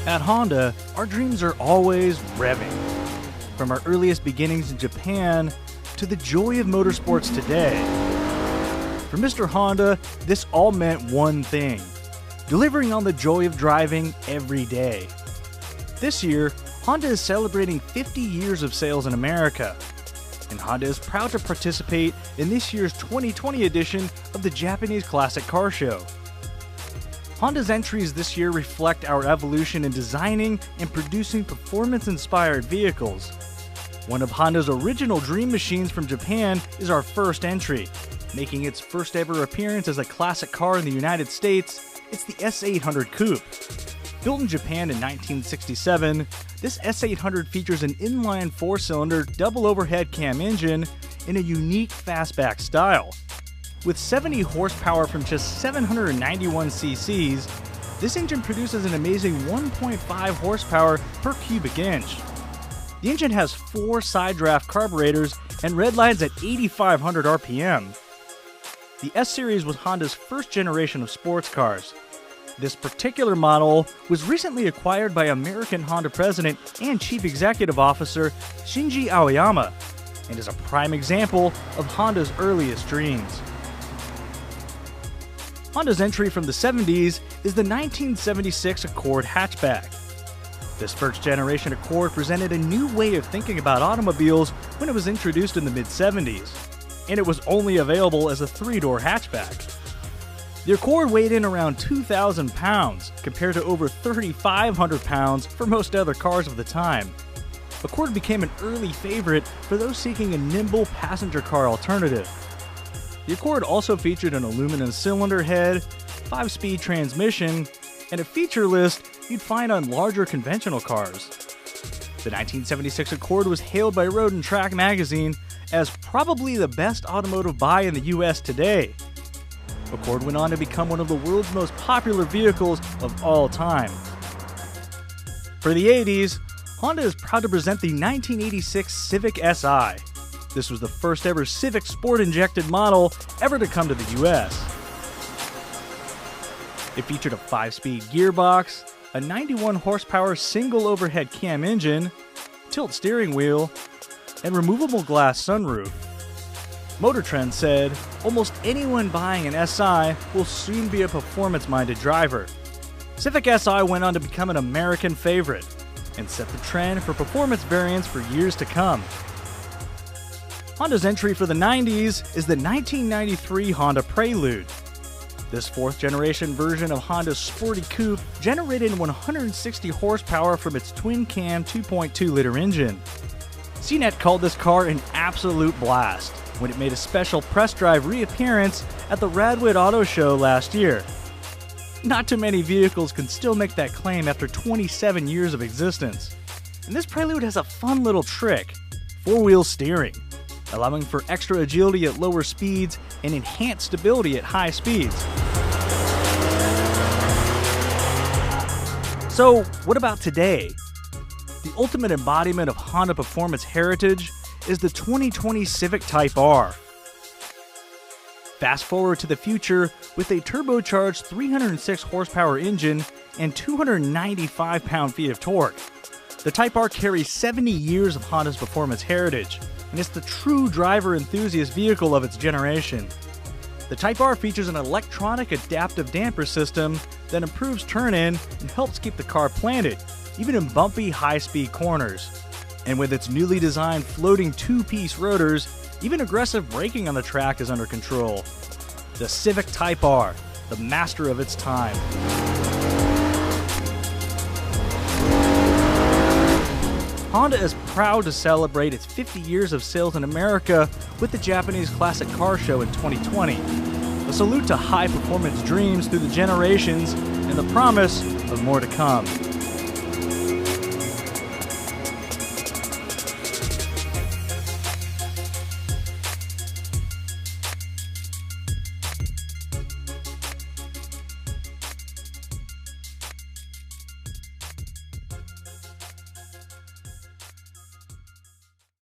At Honda, our dreams are always revving. From our earliest beginnings in Japan to the joy of motorsports today. For Mr. Honda, this all meant one thing: delivering on the joy of driving every day. This year, Honda is celebrating 50 years of sales in America, and Honda is proud to participate in this year's 2020 edition of the Japanese Classic Car Show. Honda's entries this year reflect our evolution in designing and producing performance-inspired vehicles. One of Honda's original dream machines from Japan is our first entry. Making its first ever appearance as a classic car in the United States, it's the S800 Coupe. Built in Japan in 1967, this S800 features an inline 4-cylinder double overhead cam engine in a unique fastback style. With 70 horsepower from just 791 cc's, this engine produces an amazing 1.5 horsepower per cubic inch. The engine has 4 side draft carburetors and redlines at 8,500 RPM. The S-Series was Honda's first generation of sports cars. This particular model was recently acquired by American Honda President and Chief Executive Officer Shinji Aoyama, and is a prime example of Honda's earliest dreams. Honda's entry from the 70s is the 1976 Accord hatchback. This first generation Accord presented a new way of thinking about automobiles when it was introduced in the mid-70s, and it was only available as a 3-door hatchback. The Accord weighed in around 2,000 pounds, compared to over 3,500 pounds for most other cars of the time. Accord became an early favorite for those seeking a nimble passenger car alternative. The Accord also featured an aluminum cylinder head, 5-speed transmission, and a feature list you'd find on larger conventional cars. The 1976 Accord was hailed by Road and Track magazine as probably the best automotive buy in the US today. Accord went on to become one of the world's most popular vehicles of all time. For the 80s, Honda is proud to present the 1986 Civic Si. This was the first ever Civic Sport-injected model ever to come to the US. It featured a 5-speed gearbox, a 91 horsepower single overhead cam engine, tilt steering wheel, and removable glass sunroof. Motor Trend said, "Almost anyone buying an SI will soon be a performance-minded driver." Civic Si went on to become an American favorite and set the trend for performance variants for years to come. Honda's entry for the 90s is the 1993 Honda Prelude. This 4th-generation version of Honda's sporty coupe generated 160 horsepower from its twin-cam 2.2-liter engine. CNET called this car an absolute blast when it made a special press drive reappearance at the Radwood Auto Show last year. Not too many vehicles can still make that claim after 27 years of existence. And this Prelude has a fun little trick: 4-wheel steering, allowing for extra agility at lower speeds and enhanced stability at high speeds. So, what about today? The ultimate embodiment of Honda performance heritage is the 2020 Civic Type R. Fast forward to the future with a turbocharged 306 horsepower engine and 295 pound-feet of torque. The Type R carries 70 years of Honda's performance heritage, and it's the true driver enthusiast vehicle of its generation. The Type R features an electronic adaptive damper system that improves turn-in and helps keep the car planted, even in bumpy high-speed corners. And with its newly designed floating 2-piece rotors, even aggressive braking on the track is under control. The Civic Type R, the master of its time. Honda is proud to celebrate its 50 years of sales in America with the Japanese Classic Car Show in 2020. A salute to high-performance dreams through the generations and the promise of more to come.